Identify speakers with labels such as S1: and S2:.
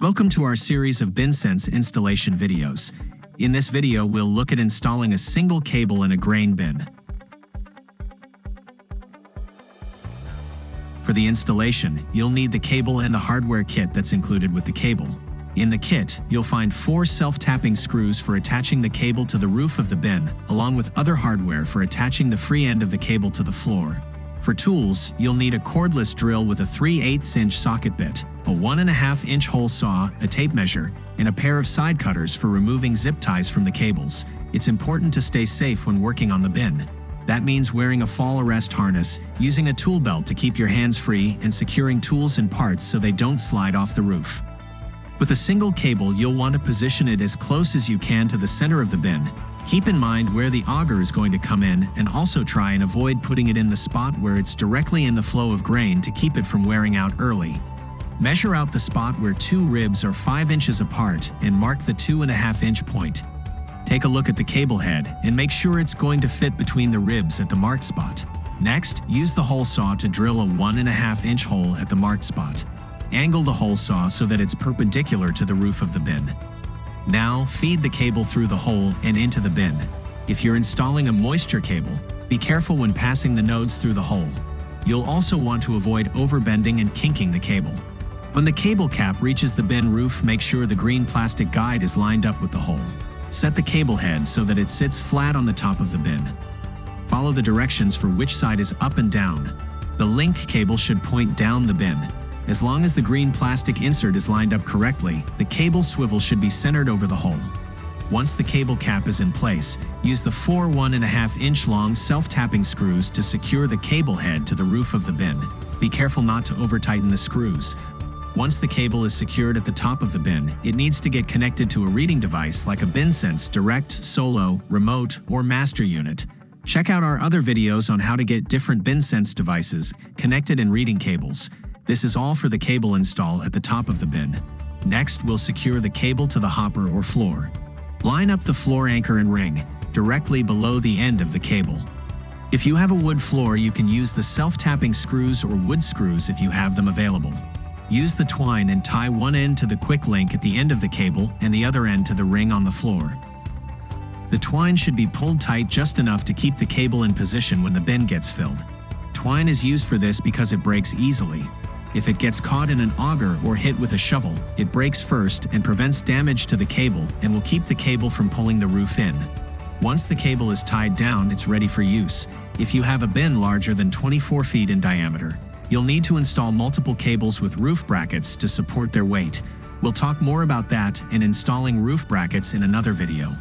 S1: Welcome to our series of BinSense installation videos. In this video, we'll look at installing a single cable in a grain bin. For the installation, you'll need the cable and the hardware kit that's included with the cable. In the kit, you'll find 4 self-tapping screws for attaching the cable to the roof of the bin, along with other hardware for attaching the free end of the cable to the floor. For tools, you'll need a cordless drill with a 3/8" socket bit, a 1.5" hole saw, a tape measure, and a pair of side cutters for removing zip ties from the cables. It's important to stay safe when working on the bin. That means wearing a fall arrest harness, using a tool belt to keep your hands free, and securing tools and parts so they don't slide off the roof. With a single cable, you'll want to position it as close as you can to the center of the bin. Keep in mind where the auger is going to come in, and also try and avoid putting it in the spot where it's directly in the flow of grain to keep it from wearing out early. Measure out the spot where 2 ribs are 5 inches apart and mark the 2.5" point. Take a look at the cable head and make sure it's going to fit between the ribs at the marked spot. Next, use the hole saw to drill a 1.5" hole at the marked spot. Angle the hole saw so that it's perpendicular to the roof of the bin. Now, feed the cable through the hole and into the bin. If you're installing a moisture cable, be careful when passing the nodes through the hole. You'll also want to avoid overbending and kinking the cable. When the cable cap reaches the bin roof, make sure the green plastic guide is lined up with the hole. Set the cable head so that it sits flat on the top of the bin. Follow the directions for which side is up and down. The link cable should point down the bin. As long as the green plastic insert is lined up correctly, the cable swivel should be centered over the hole. Once the cable cap is in place, use the 4 1.5" long self-tapping screws to secure the cable head to the roof of the bin. Be careful not to over-tighten the screws. Once the cable is secured at the top of the bin, it needs to get connected to a reading device like a BinSense Direct, Solo, Remote, or Master unit. Check out our other videos on how to get different BinSense devices connected and reading cables. This is all for the cable install at the top of the bin. Next, we'll secure the cable to the hopper or floor. Line up the floor anchor and ring directly below the end of the cable. If you have a wood floor, you can use the self-tapping screws or wood screws if you have them available. Use the twine and tie one end to the quick link at the end of the cable and the other end to the ring on the floor. The twine should be pulled tight just enough to keep the cable in position when the bin gets filled. Twine is used for this because it breaks easily. If it gets caught in an auger or hit with a shovel, it breaks first and prevents damage to the cable and will keep the cable from pulling the roof in. Once the cable is tied down, it's ready for use. If you have a bin larger than 24 feet in diameter, you'll need to install multiple cables with roof brackets to support their weight. We'll talk more about that and installing roof brackets in another video.